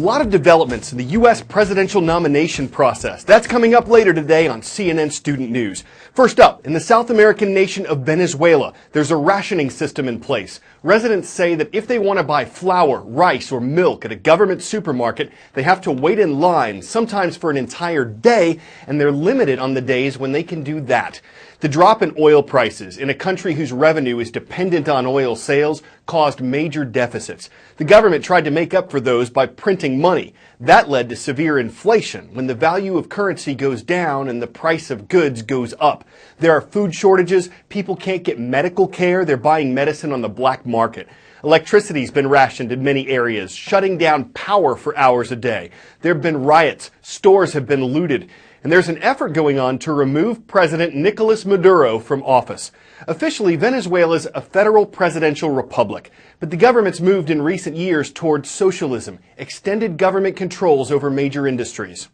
lot of developments in the U.S. presidential nomination process. That's coming up later today on CNN Student News. First up, in the South American nation of Venezuela, there's a rationing system in place. Residents say that if they want to buy flour, rice, or milk at a government supermarket, they have to wait in line, sometimes for an entire day, and they're limited on the days when they can do that. The drop in oil prices in a country whose revenue is dependent on oil sales caused major deficits. The government tried to make up for those by printing money. That led to severe inflation when the value of currency goes down and the price of goods goes up. There are food shortages, people can't get medical care, they're buying medicine on the black market. Electricity's been rationed in many areas, shutting down power for hours a day. There have been riots, stores have been looted. And there's an effort going on to remove President Nicolas Maduro from office. Officially, Venezuela's a federal presidential republic, but the government's moved in recent years towards socialism, extended government controls over major industries.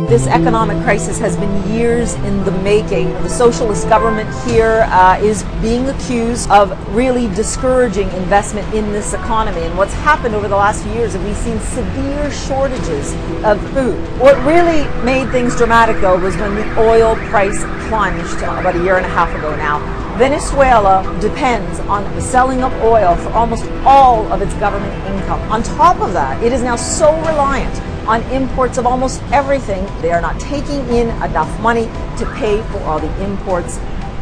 This economic crisis has been years in the making. The socialist government here is being accused of really discouraging investment in this economy. And what's happened over the last few years is we've seen severe shortages of food. What really made things dramatic, though, was when the oil price plunged about a year and a half ago now. Venezuela depends on the selling of oil for almost all of its government income. On top of that, it is now so reliant on imports of almost everything. They are not taking in enough money to pay for all the imports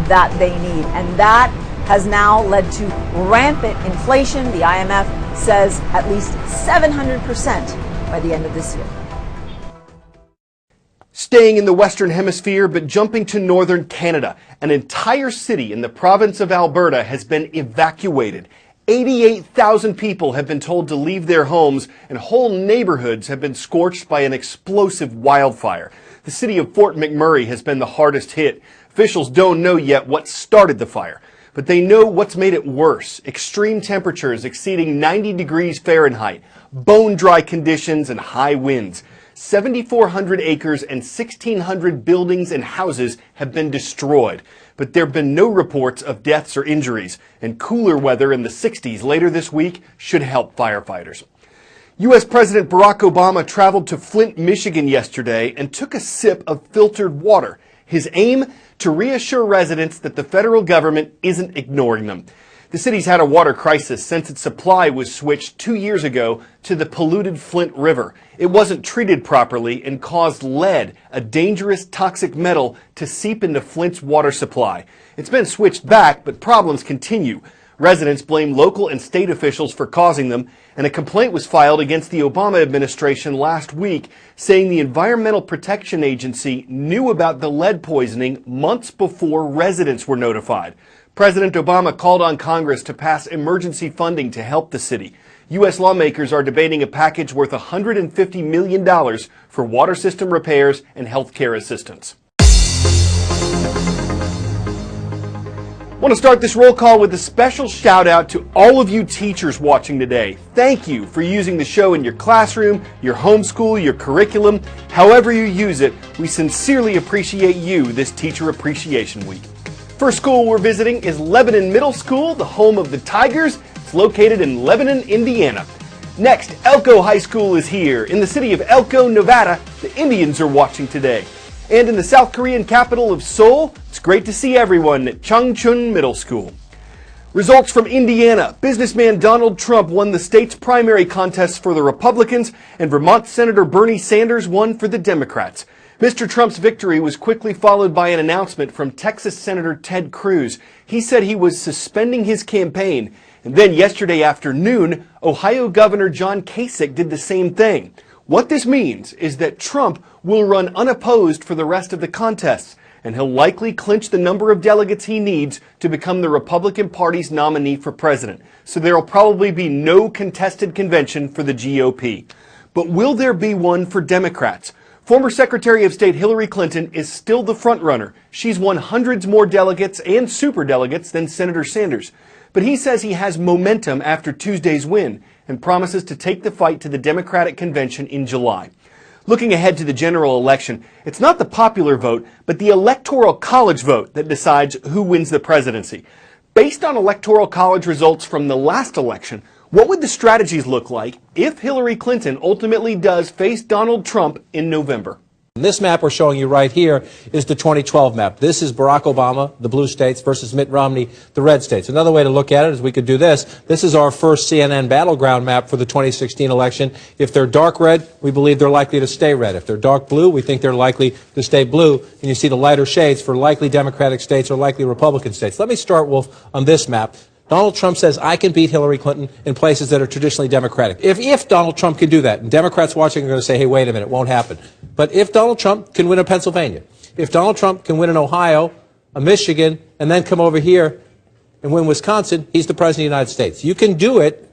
that they need. And that has now led to rampant inflation. The IMF says at least 700% by the end of this year. Staying in the Western Hemisphere, but jumping to northern Canada, an entire city in the province of Alberta has been evacuated. 88,000 people have been told to leave their homes, and whole neighborhoods have been scorched by an explosive wildfire. The city of Fort McMurray has been the hardest hit. Officials don't know yet what started the fire, but they know what's made it worse. Extreme temperatures exceeding 90 degrees Fahrenheit, bone-dry conditions, and high winds. 7,400 acres and 1,600 buildings and houses have been destroyed. But there have been no reports of deaths or injuries, and cooler weather in the 60s later this week should help firefighters. U.S. President Barack Obama traveled to Flint, Michigan yesterday and took a sip of filtered water. His aim? To reassure residents that the federal government isn't ignoring them. The city's had a water crisis since its supply was switched 2 years ago to the polluted Flint River. It wasn't treated properly and caused lead, a dangerous toxic metal, to seep into Flint's water supply. It's been switched back, but problems continue. Residents blame local and state officials for causing them, and a complaint was filed against the Obama administration last week, saying the Environmental Protection Agency knew about the lead poisoning months before residents were notified. President Obama called on Congress to pass emergency funding to help the city. U.S. lawmakers are debating a package worth $150 million for water system repairs and health care assistance. I want to start this roll call with a special shout out to all of you teachers watching today. Thank you for using the show in your classroom, your homeschool, your curriculum, however you use it. We sincerely appreciate you this Teacher Appreciation Week. First school we're visiting is Lebanon Middle School, the home of the Tigers. It's located in Lebanon, Indiana. Next, Elko High School is here. In the city of Elko, Nevada, the Indians are watching today. And in the South Korean capital of Seoul, it's great to see everyone at Changchun Middle School. Results from Indiana. Businessman Donald Trump won the state's primary contest for the Republicans, and Vermont Senator Bernie Sanders won for the Democrats. Mr. Trump's victory was quickly followed by an announcement from Texas Senator Ted Cruz. He said he was suspending his campaign. And then yesterday afternoon, Ohio Governor John Kasich did the same thing. What this means is that Trump will run unopposed for the rest of the contests, and he'll likely clinch the number of delegates he needs to become the Republican Party's nominee for president. So there will probably be no contested convention for the GOP. But will there be one for Democrats? Former Secretary of State Hillary Clinton is still the frontrunner. She's won hundreds more delegates and superdelegates than Senator Sanders. But he says he has momentum after Tuesday's win and promises to take the fight to the Democratic convention in July. Looking ahead to the general election, it's not the popular vote, but the Electoral College vote that decides who wins the presidency. Based on Electoral College results from the last election, what would the strategies look like if Hillary Clinton ultimately does face Donald Trump in November? This map we're showing you right here is the 2012 map. This is Barack Obama, the blue states, versus Mitt Romney, the red states. Another way to look at it is we could do this. This is our first CNN battleground map for the 2016 election. If they're dark red, we believe they're likely to stay red. If they're dark blue, we think they're likely to stay blue. And you see the lighter shades for likely Democratic states or likely Republican states. Let me start, Wolf, on this map. Donald Trump says, I can beat Hillary Clinton in places that are traditionally Democratic. If Donald Trump can do that, and Democrats watching are going to say, hey, wait a minute, it won't happen. But if Donald Trump can win in Pennsylvania, if Donald Trump can win in Ohio, Michigan, and then come over here and win Wisconsin, he's the President of the United States. You can do it.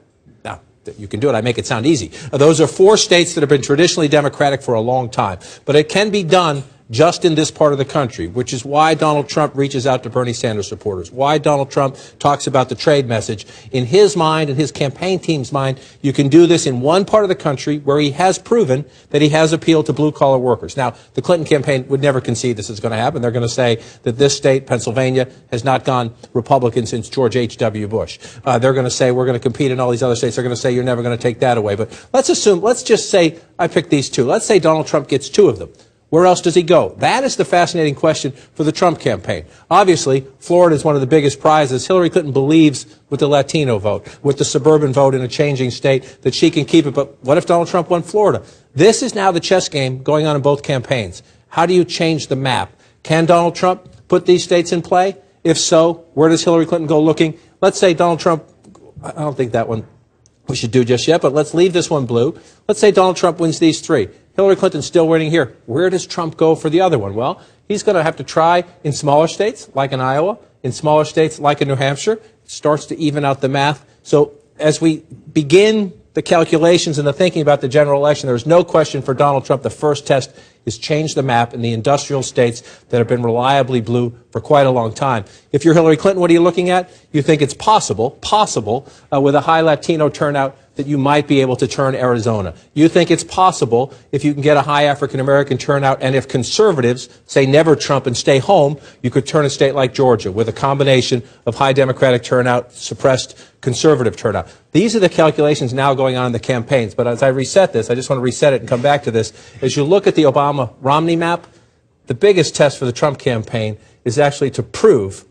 Now, you can do it. I make it sound easy. Those are 4 states that have been traditionally Democratic for a long time. But it can be done just in this part of the country, which is why Donald Trump reaches out to Bernie Sanders supporters, why Donald Trump talks about the trade message. In his mind, in his campaign team's mind, you can do this in one part of the country where he has proven that he has appealed to blue-collar workers. Now, the Clinton campaign would never concede this is going to happen. They're going to say that this state, Pennsylvania, has not gone Republican since George H.W. Bush. They're going to say we're going to compete in all these other states. They're going to say you're never going to take that away. But let's just say I picked these 2. Let's say Donald Trump gets 2 of them. Where else does he go? That is the fascinating question for the Trump campaign. Obviously, Florida is one of the biggest prizes. Hillary Clinton believes with the Latino vote, with the suburban vote in a changing state, that she can keep it. But what if Donald Trump won Florida? This is now the chess game going on in both campaigns. How do you change the map? Can Donald Trump put these states in play? If so, where does Hillary Clinton go looking? Let's say Donald Trump, I don't think that one we should do just yet, but let's leave this one blue. Let's say Donald Trump wins these 3. Hillary Clinton's still winning here. Where does Trump go for the other one? Well, he's going to have to try in smaller states, like in Iowa, in smaller states, like in New Hampshire. It starts to even out the math. So as we begin the calculations and the thinking about the general election, there's no question for Donald Trump the first test is change the map in the industrial states that have been reliably blue for quite a long time. If you're Hillary Clinton, what are you looking at? You think it's possible, with a high Latino turnout, that you might be able to turn Arizona. You think it's possible if you can get a high African-American turnout, and if conservatives say never Trump and stay home, you could turn a state like Georgia with a combination of high Democratic turnout, suppressed conservative turnout. These are the calculations now going on in the campaigns. But as I reset this, I just want to reset it and come back to this. As you look at the Obama-Romney map, the biggest test for the Trump campaign is actually to prove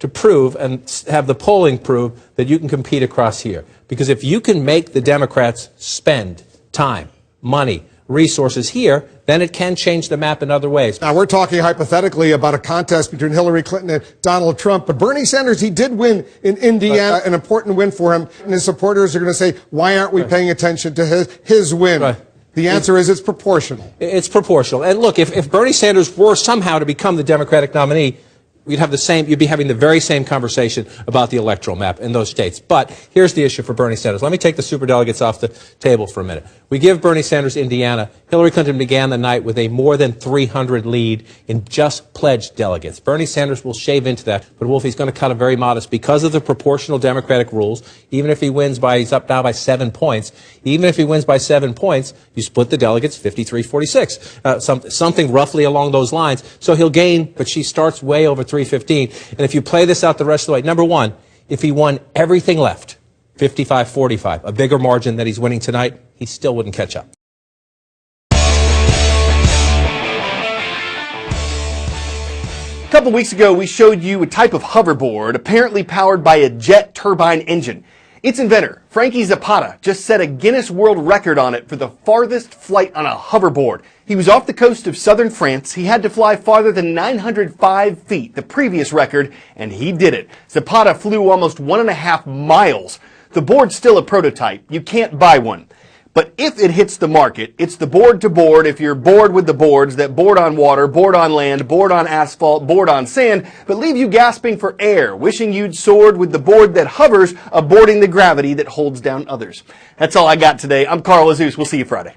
and have the polling prove that you can compete across here. Because if you can make the Democrats spend time, money, resources here, then it can change the map in other ways. Now, we're talking hypothetically about a contest between Hillary Clinton and Donald Trump, but Bernie Sanders, he did win in Indiana, an important win for him, and his supporters are going to say, why aren't we paying attention to his win? Right. The answer is it's proportional. It's proportional. And look, if Bernie Sanders were somehow to become the Democratic nominee, you'd be having the very same conversation about the electoral map in those states. But here's the issue for Bernie Sanders. Let me take the superdelegates off the table for a minute. We give Bernie Sanders Indiana. Hillary Clinton began the night with a more than 300 lead in just pledged delegates. Bernie Sanders will shave into that, but Wolf, he's going to cut a very modest because of the proportional Democratic rules. Even if he wins he's up now by 7 points. Even if he wins by 7 points, you split the delegates 53-46, something roughly along those lines. So he'll gain, but she starts way over 315. And if you play this out the rest of the way, number one, if he won everything left, 55-45, a bigger margin that he's winning tonight, he still wouldn't catch up. A couple weeks ago, we showed you a type of hoverboard apparently powered by a jet turbine engine. Its inventor, Frankie Zapata, just set a Guinness World Record on it for the farthest flight on a hoverboard. He was off the coast of southern France. He had to fly farther than 905 feet, the previous record, and he did it. Zapata flew almost 1.5 miles. The board's still a prototype. You can't buy one. But if it hits the market, it's the board to board. If you're bored with the boards that board on water, board on land, board on asphalt, board on sand, but leave you gasping for air, wishing you'd soared with the board that hovers, aborting the gravity that holds down others. That's all I got today. I'm Carl Azuz. We'll see you Friday.